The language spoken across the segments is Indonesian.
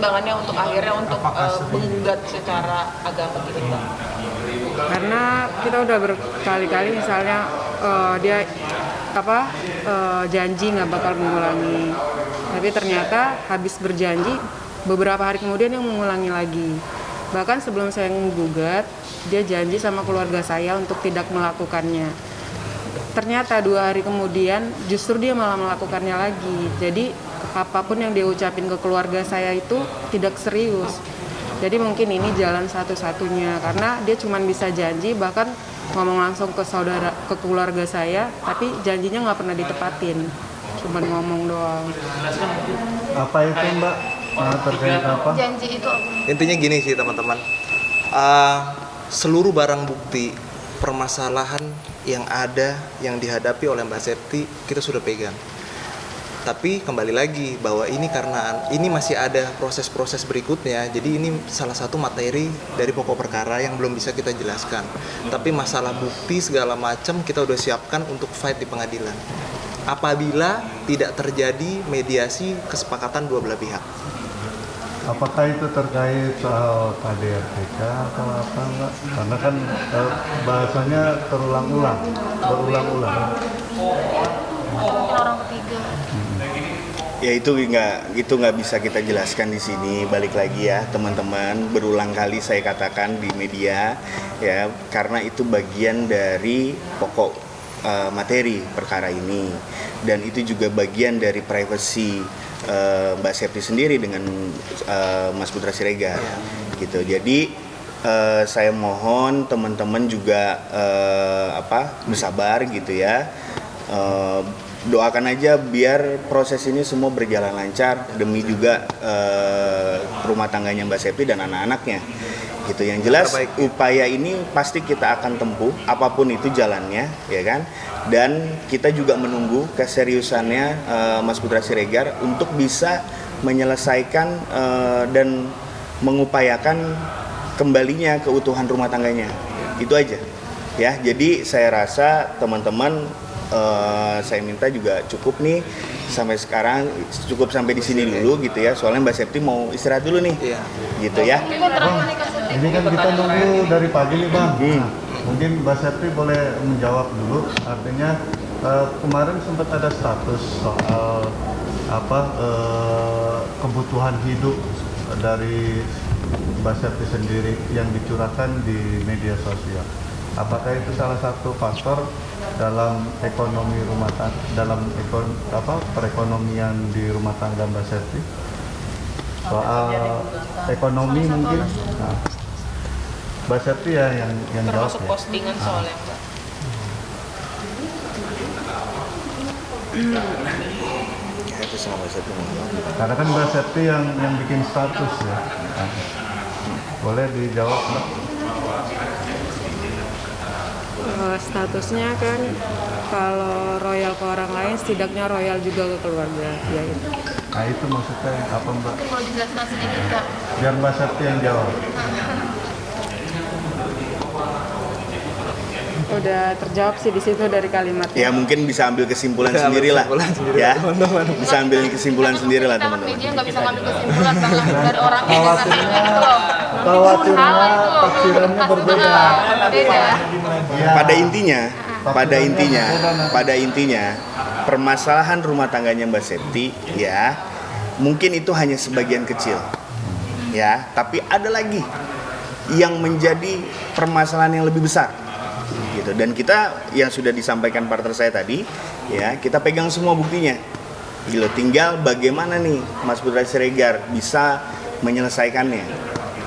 pertimbangannya untuk akhirnya untuk menggugat secara agama gitu Mbak? Karena kita udah berkali-kali misalnya dia janji nggak bakal mengulangi, tapi ternyata habis berjanji beberapa hari kemudian yang mengulangi lagi. Bahkan sebelum saya menggugat, dia janji sama keluarga saya untuk tidak melakukannya. Ternyata 2 hari kemudian justru dia malah melakukannya lagi. Jadi apapun yang dia ucapin ke keluarga saya itu tidak serius. Jadi mungkin ini jalan satu-satunya, karena dia cuma bisa janji, bahkan ngomong langsung ke keluarga saya, tapi janjinya nggak pernah ditepatin, cuma ngomong doang. Apa itu Mbak? Terkait apa? Janji itu Intinya gini sih teman-teman, seluruh barang bukti permasalahan yang ada yang dihadapi oleh Mbak Septi kita sudah pegang. Tapi kembali lagi bahwa ini karena ini masih ada proses-proses berikutnya, jadi ini salah satu materi dari pokok perkara yang belum bisa kita jelaskan. Tapi masalah bukti segala macam kita udah siapkan untuk fight di pengadilan. Apabila tidak terjadi mediasi kesepakatan dua belah pihak. Apakah itu terkait soal KDRT atau apa enggak? Karena kan bahasanya berulang-ulang. mungkin orang ketiga. Ya itu nggak bisa kita jelaskan di sini. Balik lagi ya teman-teman, berulang kali saya katakan di media ya, karena itu bagian dari pokok materi perkara ini, dan itu juga bagian dari privasi Mbak Septi sendiri dengan Mas Putra Siregar gitu. Jadi saya mohon teman-teman juga bersabar gitu ya. Doakan aja biar proses ini semua berjalan lancar demi juga rumah tangganya Mbak Septi dan anak-anaknya gitu. Yang jelas upaya ini pasti kita akan tempuh apapun itu jalannya ya kan, dan kita juga menunggu keseriusannya Mas Putra Siregar untuk bisa menyelesaikan dan mengupayakan kembalinya keutuhan rumah tangganya. Itu aja ya. Jadi saya rasa teman-teman, saya minta juga cukup nih sampai sekarang, cukup sampai di sini dulu gitu ya. Soalnya Mbak Septi mau istirahat dulu nih, gitu ya. Ini kan kita nunggu dari pagi nih Bang. Mungkin Mbak Septi boleh menjawab dulu. Artinya kemarin sempat ada status soal kebutuhan hidup dari Mbak Septi sendiri yang dicurahkan di media sosial. Apakah itu salah satu faktor dalam ekonomi rumah tangga, perekonomian di rumah tangga Mbak Septi? Soal ekonomi mungkin. Nah, Mbak Septi ya yang jawab Termasuk ya. postingan soalnya Mbak. Ya, itu sama Mbak Septi. Karena kan Mbak Septi yang bikin status ya. Nah, boleh dijawab Mbak? Statusnya kan kalau royal ke orang lain, setidaknya royal juga ke keluarga ya itu. Nah itu maksudnya apa Mbak? Mau dijelaskan sedikit Kak? Biar Mbak Septi yang jawab. Udah terjawab sih di situ dari kalimatnya. Ya mungkin bisa ambil kesimpulan sendiri lah ya. Bisa ambil kesimpulan sendiri lah teman-teman. Media nggak bisa ngambil kesimpulan dari orangnya gitu loh. Khawatirnya tafsirannya berbeda. Beda. Pada intinya permasalahan rumah tangganya Mbak Septi ya, mungkin itu hanya sebagian kecil ya, tapi ada lagi yang menjadi permasalahan yang lebih besar gitu. Dan kita yang sudah disampaikan partner saya tadi ya, kita pegang semua buktinya gitu. Tinggal bagaimana nih Mas Putra Siregar bisa menyelesaikannya,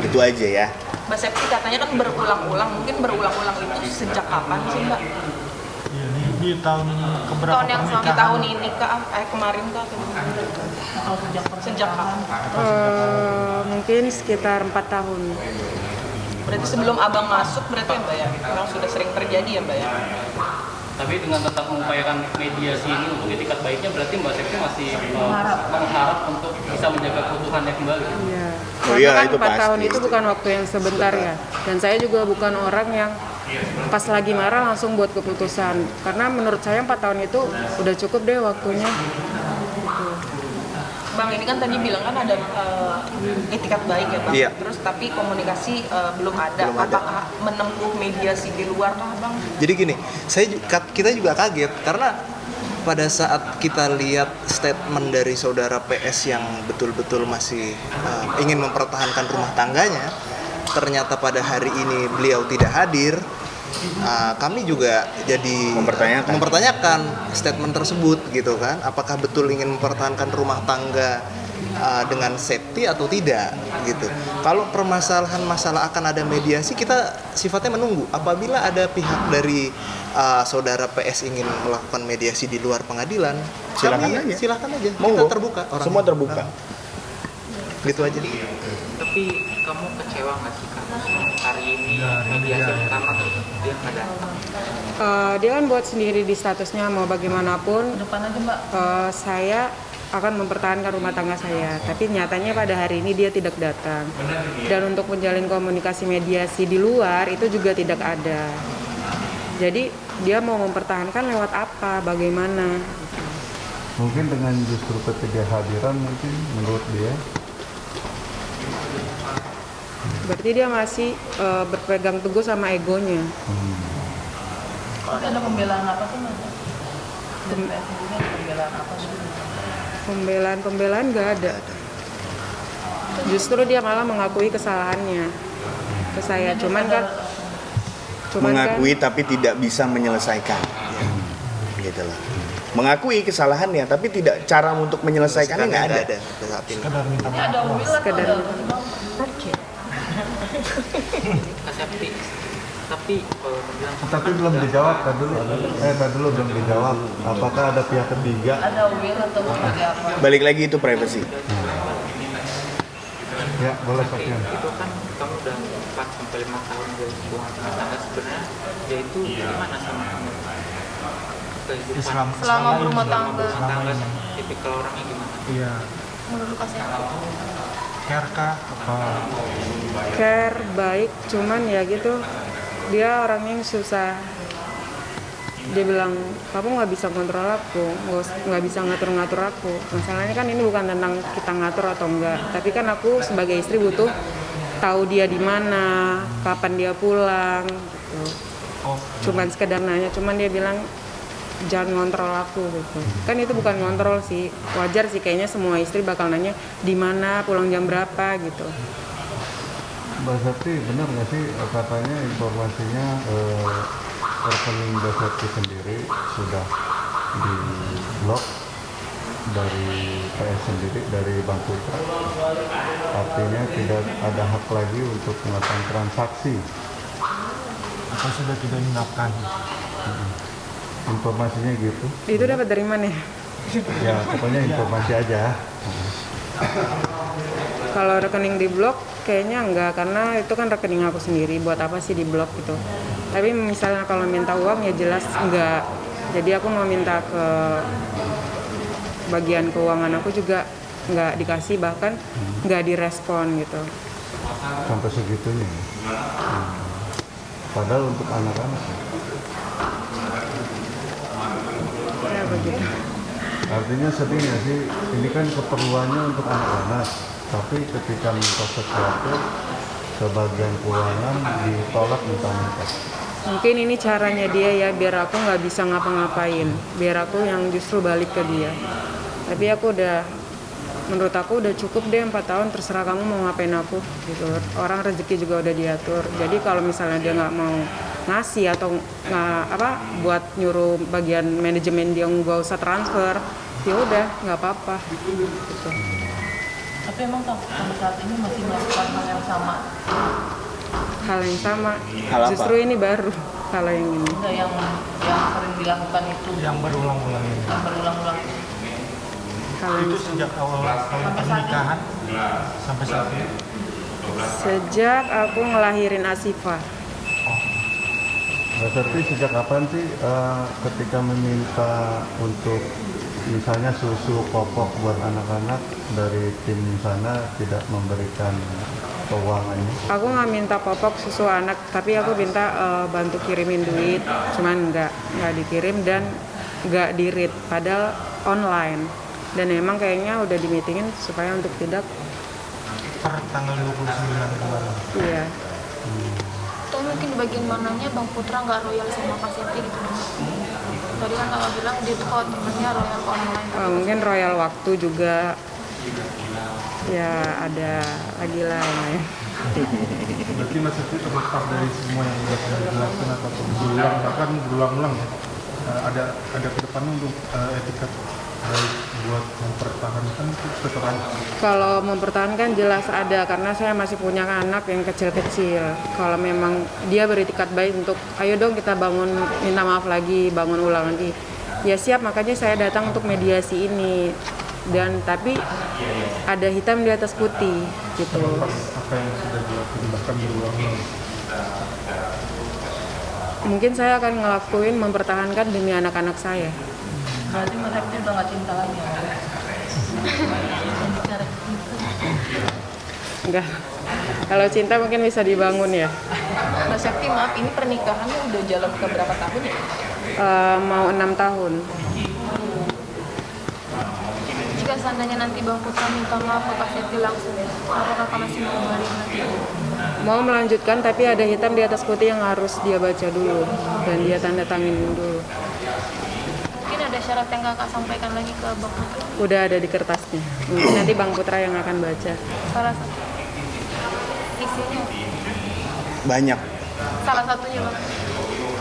itu aja ya. Mbak Septi katanya kan berulang-ulang, mungkin berulang-ulang itu sejak kapan sih Mbak? Di tahun keberapa Tahun yang pernikahan? tahun ini Kak, kemarin Kak? Sejak kapan? Mungkin sekitar 4 tahun. Berarti sebelum abang masuk berarti ya Mbak ya? Memang sudah sering terjadi ya Mbak ya? Tapi dengan tetap mengupayakan mediasi ini untuk itikat baiknya, berarti Mbak Septi masih mengharap untuk bisa menjaga keutuhannya kembali. Iya. Oh iya, Karena kan itu 4 tahun pasti. itu bukan waktu yang sebentar ya. Dan saya juga bukan orang yang pas lagi marah langsung buat keputusan. Karena menurut saya 4 tahun itu udah cukup deh waktunya. Gitu. Bang, ini kan tadi bilang kan ada etikat baik ya Bang. Iya. Terus tapi komunikasi belum ada. Belum ada. Apakah menempuh mediasi di luar kah Bang? Jadi gini, kita juga kaget karena pada saat kita lihat statement dari saudara PS yang betul-betul masih ingin mempertahankan rumah tangganya, ternyata pada hari ini beliau tidak hadir. Kami juga jadi mempertanyakan statement tersebut gitu kan, apakah betul ingin mempertahankan rumah tangga dengan safety atau tidak gitu. Kalau permasalahan masalah akan ada mediasi, kita sifatnya menunggu. Apabila ada pihak dari saudara PS ingin melakukan mediasi di luar pengadilan, silakan aja. Monggo. Kita terbuka. Semua terbuka. Gitu aja. Tapi kamu kecewa nggak sih Kak? Hari ini mediasi pertama tuh dia nggak datang. Dia kan buat sendiri di statusnya mau bagaimanapun. Depan aja Mbak. Saya akan mempertahankan rumah tangga saya, tapi nyatanya pada hari ini dia tidak datang. Dan untuk menjalin komunikasi mediasi di luar itu juga tidak ada. Jadi dia mau mempertahankan lewat apa, bagaimana? Mungkin dengan justru ketidakhadiran mungkin menurut dia. Berarti dia masih berpegang teguh sama egonya. Ada pembelaan apa sih Mas? Dari PS sendiri ada pembelaan apa sih? Pembelaan nggak ada. Justru dia malah mengakui kesalahannya ke saya. Cuman kan Mengakui tapi tidak bisa menyelesaikan. Gitu loh. Mengakui kesalahannya tapi tidak cara untuk menyelesaikannya nggak ada. Sekedar minta maaf. Ada will atau Sekedar ada Kak Septi. Tapi kalau bilang Tapi belum dijawab kan dulu. Tadi dulu belum dijawab. Apakah ada pihak ketiga? ada will atau seperti apa? Balik lagi itu privacy. Ya, boleh Sofian. itu kan kamu udah 4 sampai 5 tahun dari hubungan rumah tangga, sebenarnya dia itu gimana sama kamu? Kehidupan Selama berumah tangga. rumah tangga tipikal orangnya gimana? Iya. Menurut Kak Septi. Care kah? Apa? care baik, cuman ya gitu dia orangnya yang susah. Dia bilang kamu nggak bisa kontrol aku, nggak bisa ngatur-ngatur aku. Masalahnya kan ini bukan tentang kita ngatur atau enggak, tapi kan aku sebagai istri butuh tahu dia di mana, kapan dia pulang gitu. Cuman sekedar nanya, cuman dia bilang jangan ngontrol aku gitu. Kan itu bukan ngontrol sih, wajar sih kayaknya semua istri bakal nanya di mana, pulang jam berapa gitu. Mbak Septi, benar nggak sih katanya informasinya rekening Mbak Septi sendiri sudah di blok dari PS sendiri, dari Bank Putra, artinya tidak ada hak lagi untuk melakukan transaksi. Apa sudah tidak dinafkahi? Informasinya gitu. Itu dapat dari mana ya? Ya pokoknya informasi aja. Kalau rekening di blok kayaknya enggak, karena itu kan rekening aku sendiri, buat apa sih di blok gitu. Tapi misalnya kalau minta uang ya jelas enggak. Jadi aku mau minta ke bagian keuangan aku juga enggak dikasih, bahkan enggak direspon gitu. Sampai segitunya. Padahal untuk anak-anak. Ya begitu. Artinya sedih nggak sih? Ini kan keperluannya untuk anak-anak. Tapi ketika minta sesuatu ke bagian keuangan ditolak minta-minta. Mungkin ini caranya dia ya, biar aku nggak bisa ngapa-ngapain, biar aku yang justru balik ke dia. Tapi aku menurut aku udah cukup deh 4 tahun, terserah kamu mau ngapain aku gitu. Orang rezeki juga udah diatur. Jadi kalau misalnya dia nggak mau ngasih atau buat nyuruh bagian manajemen dia nggak usah transfer, ya udah nggak apa-apa gitu. Tapi emang sampai saat ini masih melakukan hal yang sama. Hal yang sama. Hal apa? Justru ini baru kalau yang ini. Enggak yang sering dilakukan itu. Yang berulang-ulang ini. Yang berulang-ulang. Hal yang Itu sejak awal pernikahan sampai saat ini. sejak aku ngelahirin Asifah. Mbak Septi sejak kapan sih ketika meminta untuk misalnya susu popok buat anak-anak dari tim sana tidak memberikan keuangannya? Aku nggak minta popok susu anak, tapi aku minta bantu kirimin duit, cuman nggak dikirim dan nggak di-read, padahal online. Dan emang kayaknya udah di meetingin supaya untuk tidak. Per tanggal 29 kemarin. Iya. Atau mungkin di bagian mananya Bang Putra nggak royal sama Kak Septi gitu. Tadi kan kakak bilang dia tuh kalau temennya royal ke orang lain. Mungkin royal waktu juga. Ya ada lagi lah lumayan. Berarti Mbak Septi terlepas dari semua yang sudah dijelaskan atau berulang, bahkan berulang-ulang ya. Ada ke depannya untuk etikat baik buat mempertahankan itu tetap ada. Kalau mempertahankan jelas ada, karena saya masih punya anak yang kecil-kecil. Kalau memang dia beritikat baik untuk ayo dong kita bangun, minta maaf lagi, bangun ulang lagi, ya siap. Makanya saya datang untuk mediasi ini. Dan tapi ada hitam di atas putih gitu. Apa yang sudah dilakukan bahkan berulang-ulang? Mungkin saya akan ngelakuin mempertahankan demi anak-anak saya. Berarti Mas Septi udah nggak cinta lagi ya? Enggak. Kalau cinta mungkin bisa dibangun ya. Mas Septi, maaf, ini pernikahannya udah jalan ke berapa tahun ya? Mau 6 tahun. Jika seandainya nanti Bang Putra minta maaf ke Kak Septi langsung, apakah kakak masih mau kembali nanti? Mau melanjutkan, tapi ada hitam di atas putih yang harus dia baca dulu dan dia tanda tangan dulu. Mungkin ada syarat yang kakak sampaikan lagi ke Bang Putra? Udah ada di kertasnya. Mungkin nanti Bang Putra yang akan baca. Salah satu isinya? Banyak. Salah satunya Bang?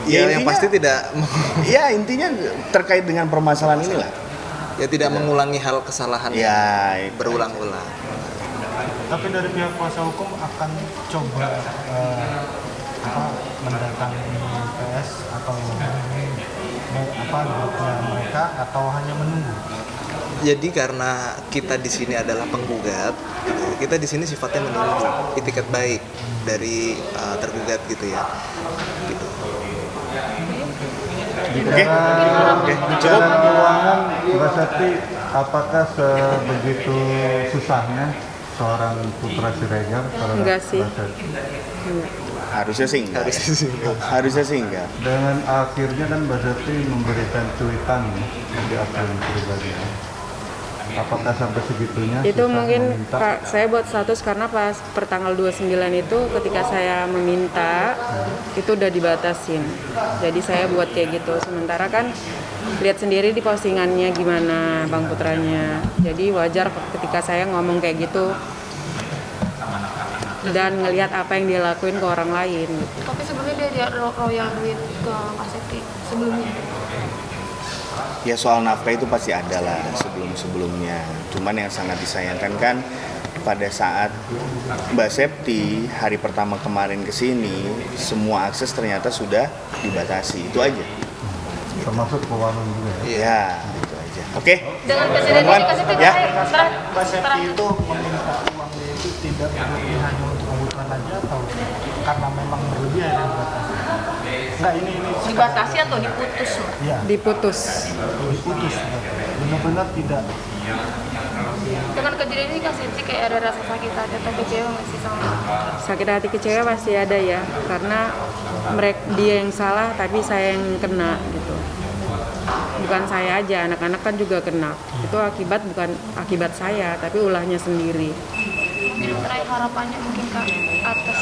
Ya, yang pasti tidak Ya intinya terkait dengan permasalahan inilah. ya tidak mengulangi hal kesalahan Ya, yang berulang-ulang. Tapi dari pihak kuasa hukum akan coba mendatangi PS atau grupnya mereka atau hanya menunggu. Jadi karena kita di sini adalah penggugat, gitu, kita di sini sifatnya menunggu itikat baik dari tergugat gitu ya. Gitu. Bicara keuangan, Mbak Septi, apakah sebegitu susahnya seorang Putra Siregar? Enggak sih. Harusnya sih enggak. Harusnya sih enggak. Dengan akhirnya kan Mbak Septi memberikan cuitan di akun pribadinya. Apakah sampai segitunya? Itu susah mungkin meminta? Pak, saya buat status karena pas pertanggal 29 itu ketika saya meminta itu udah dibatasin. Jadi saya buat kayak gitu. Sementara kan lihat sendiri di postingannya gimana Bang Putranya. Jadi wajar ketika saya ngomong kayak gitu dan ngelihat apa yang dia lakuin ke orang lain gitu. Tapi sebelumnya dia royal duit ke Kak Septi sebelumnya? Ya soal nafkah itu pasti ada lah sebelum-sebelumnya. Cuman yang sangat disayangkan kan pada saat Mbak Septi hari pertama kemarin ke sini, semua akses ternyata sudah dibatasi. Itu aja. Termasuk keuangan juga ya? Iya, itu aja. Oke. Dengan kejadian ini Kak Septi Mbak Septi itu meminta uangnya itu tidak berlebih hanya untuk kebutuhan aja atau karena memang berlebih akhirnya dibatasi? Enggak, ini Dibatasi atau diputus? ya, Diputus. diputus. Benar-benar tidak. dengan kejadian ini Kak Septi kayak ada rasa sakit hati atau kecewa nggak sih sama Sakit hati kecewa pasti ada ya, karena dia yang salah tapi saya yang kena gitu. Bukan saya aja, anak-anak kan juga kena. Itu akibat bukan akibat saya, tapi ulahnya sendiri. mungkin terakhir harapannya mungkin Kak atas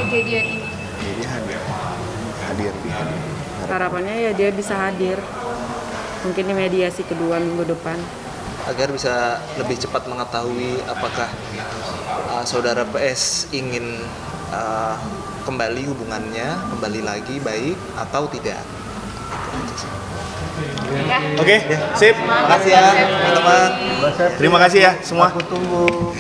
kejadian ini? Jadi hadir. Harapannya ya dia bisa hadir. Mungkin di mediasi kedua minggu depan. Agar bisa lebih cepat mengetahui apakah saudara PS ingin kembali hubungannya, kembali lagi baik atau tidak. Oke, sip. Terima kasih ya teman-teman. Mbak Septi, Terima kasih ya semua. aku tunggu